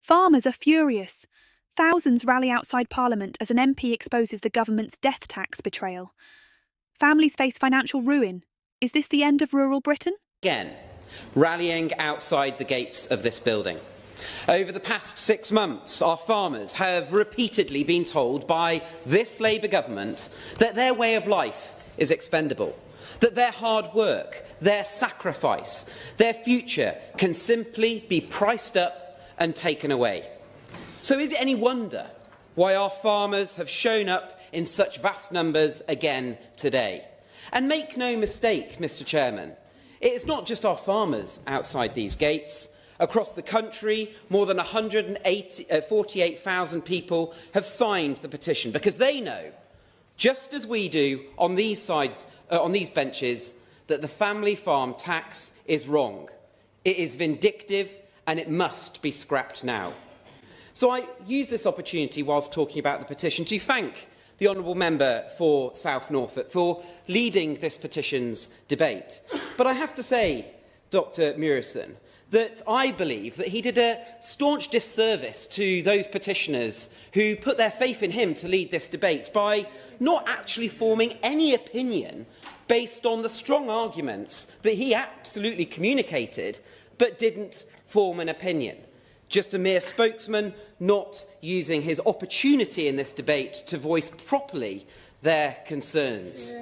Farmers are furious. Thousands rally outside Parliament as an MP exposes the government's death tax betrayal. Families face financial ruin. Is this the end of rural Britain? Again, rallying outside the gates of this building. Over the past 6 months, our farmers have repeatedly been told by this Labour government that their way of life is expendable, that their hard work, their sacrifice, their future can simply be priced up and taken away. So is it any wonder why our farmers have shown up in such vast numbers again today? And make no mistake, Mr Chairman, it is not just our farmers outside these gates. Across the country, more than 148,000 people have signed the petition because they know, just as we do on these benches, that the family farm tax is wrong. It is vindictive and it must be scrapped now. So I use this opportunity whilst talking about the petition to thank the Honourable Member for South Norfolk for leading this petition's debate. But I have to say, Dr Murison, that I believe that he did a staunch disservice to those petitioners who put their faith in him to lead this debate by not actually forming any opinion based on the strong arguments that he absolutely communicated but didn't form an opinion. Just a mere spokesman, not using his opportunity in this debate to voice properly their concerns.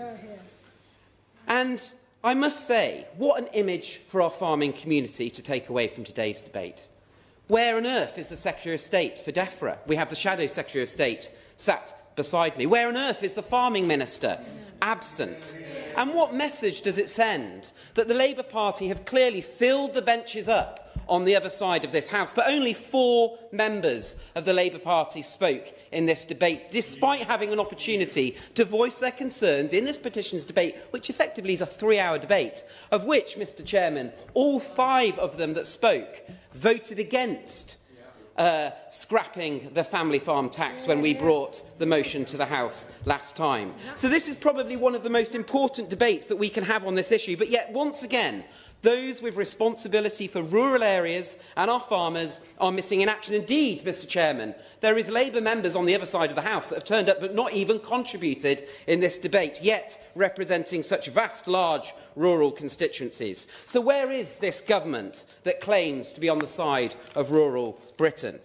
And I must say, what an image for our farming community to take away from today's debate. Where on earth is the Secretary of State for DEFRA? We have the Shadow Secretary of State sat beside me. Where on earth is the Farming Minister? Absent. And what message does it send that the Labour Party have clearly filled the benches up on the other side of this House, but only 4 members of the Labour Party spoke in this debate, despite having an opportunity to voice their concerns in this petitions debate, which effectively is a 3-hour debate, of which, Mr Chairman, all 5 of them that spoke voted against scrapping the family farm tax when we brought the motion to the House last time. So this is probably one of the most important debates that we can have on this issue, but yet once again, those with responsibility for rural areas and our farmers are missing in action. Indeed, Mr Chairman, there is Labour members on the other side of the House that have turned up but not even contributed in this debate, yet representing such vast, large rural constituencies. So where is this government that claims to be on the side of rural Britain?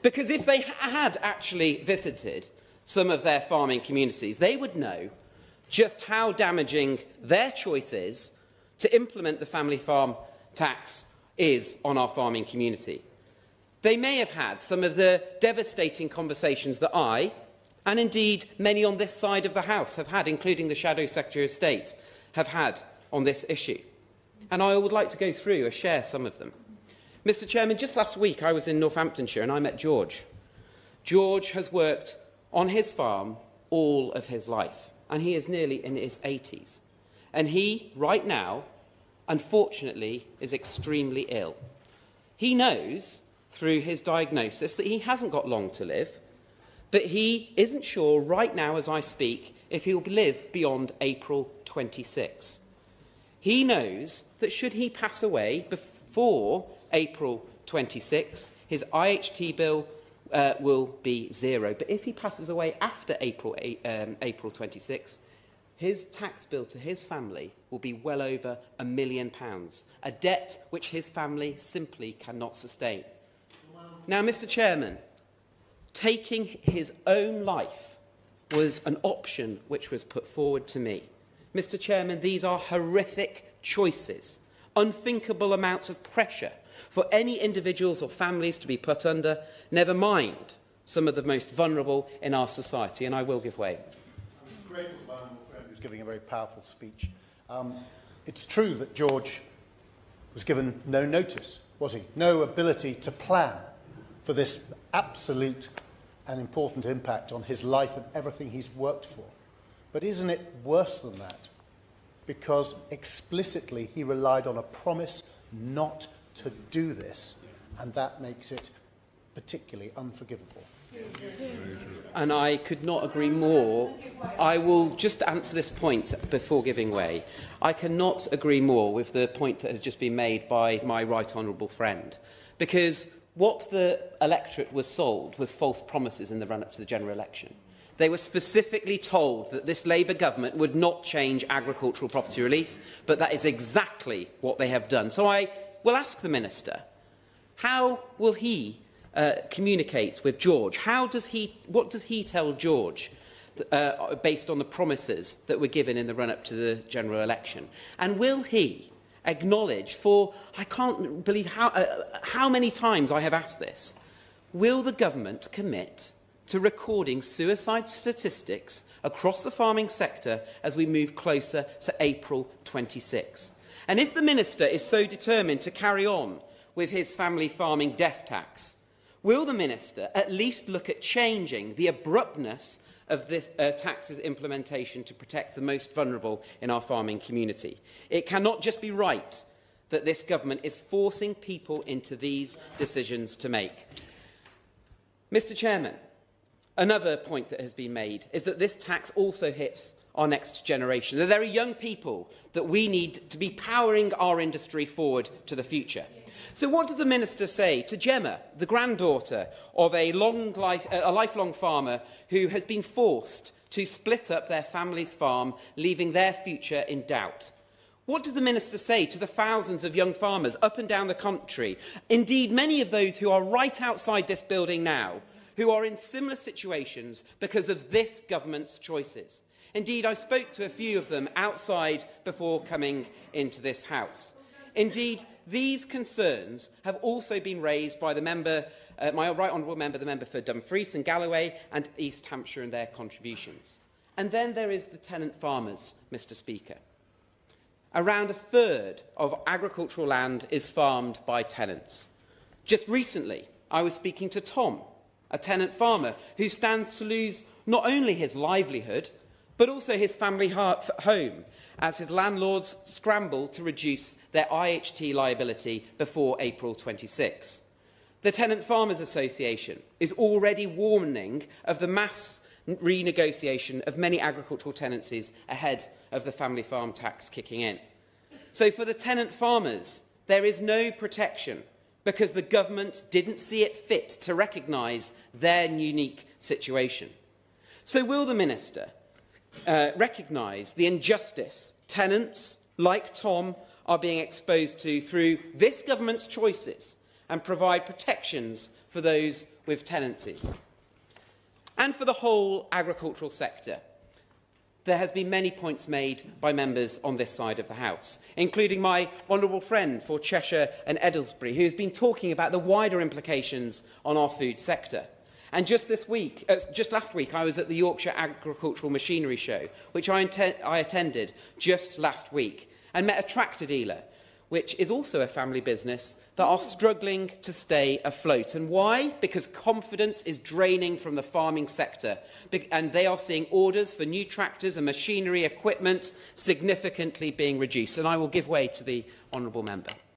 Because if they had actually visited some of their farming communities, they would know just how damaging their choice is to implement the family farm tax is on our farming community. They may have had some of the devastating conversations that I, and indeed many on this side of the House, have had, including the Shadow Secretary of State, have had on this issue. And I would like to go through and share some of them. Mr Chairman, just last week I was in Northamptonshire and I met George. George has worked on his farm all of his life, and he is nearly in his 80s. And he, right now, unfortunately, is extremely ill. He knows, through his diagnosis, that he hasn't got long to live, but he isn't sure right now, as I speak, if he'll live beyond April 26. He knows that should he pass away before April 26, his IHT bill will be 0. But if he passes away after April 26, his tax bill to his family will be well over £1 million, a debt which his family simply cannot sustain. Now, Mr Chairman, taking his own life was an option which was put forward to me. Mr Chairman, these are horrific choices, unthinkable amounts of pressure for any individuals or families to be put under, never mind some of the most vulnerable in our society, and I will give way. Who's giving a very powerful speech. It's true that George was given no notice, was he? No ability to plan for this absolute and important impact on his life and everything he's worked for. But isn't it worse than that? Because explicitly he relied on a promise not to do this, and that makes it particularly unforgivable. And I could not agree more. I will just answer this point before giving way. I cannot agree more with the point that has just been made by my right honourable friend, because what the electorate was sold was false promises in the run-up to the general election. They were specifically told that this Labour government would not change agricultural property relief, but that is exactly what they have done. So I will ask the Minister, how will he communicate with George? What does he tell George based on the promises that were given in the run-up to the general election? And will he acknowledge, for I can't believe how many times I have asked this, will the government commit to recording suicide statistics across the farming sector as we move closer to April 26? And if the Minister is so determined to carry on with his family farming death tax, will the Minister at least look at changing the abruptness of this tax's implementation to protect the most vulnerable in our farming community? It cannot just be right that this government is forcing people into these decisions to make. Mr Chairman, another point that has been made is that this tax also hits our next generation. The very young people that we need to be powering our industry forward to the future. So what did the Minister say to Gemma, the granddaughter of a lifelong farmer who has been forced to split up their family's farm, leaving their future in doubt? What did the Minister say to the thousands of young farmers up and down the country, indeed many of those who are right outside this building now, who are in similar situations because of this government's choices? Indeed, I spoke to a few of them outside before coming into this House. Indeed, these concerns have also been raised by the member, my right honourable member, the member for Dumfries and Galloway and East Hampshire in their contributions. And then there is the tenant farmers, Mr Speaker. Around a third of agricultural land is farmed by tenants. Just recently, I was speaking to Tom, a tenant farmer who stands to lose not only his livelihood, but also his family home, as his landlords scramble to reduce their IHT liability before April 26. The Tenant Farmers Association is already warning of the mass renegotiation of many agricultural tenancies ahead of the family farm tax kicking in. So for the tenant farmers, there is no protection because the government didn't see it fit to recognise their unique situation. So will the Minister recognise the injustice tenants like Tom are being exposed to through this government's choices and provide protections for those with tenancies? And for the whole agricultural sector, there has been many points made by members on this side of the House, including my honourable friend for Cheshire and Edelsbury, who has been talking about the wider implications on our food sector. And just last week, I was at the Yorkshire Agricultural Machinery Show, which I attended just last week, and met a tractor dealer, which is also a family business, that are struggling to stay afloat. And why? Because confidence is draining from the farming sector, and they are seeing orders for new tractors and machinery equipment significantly being reduced. And I will give way to the honourable member.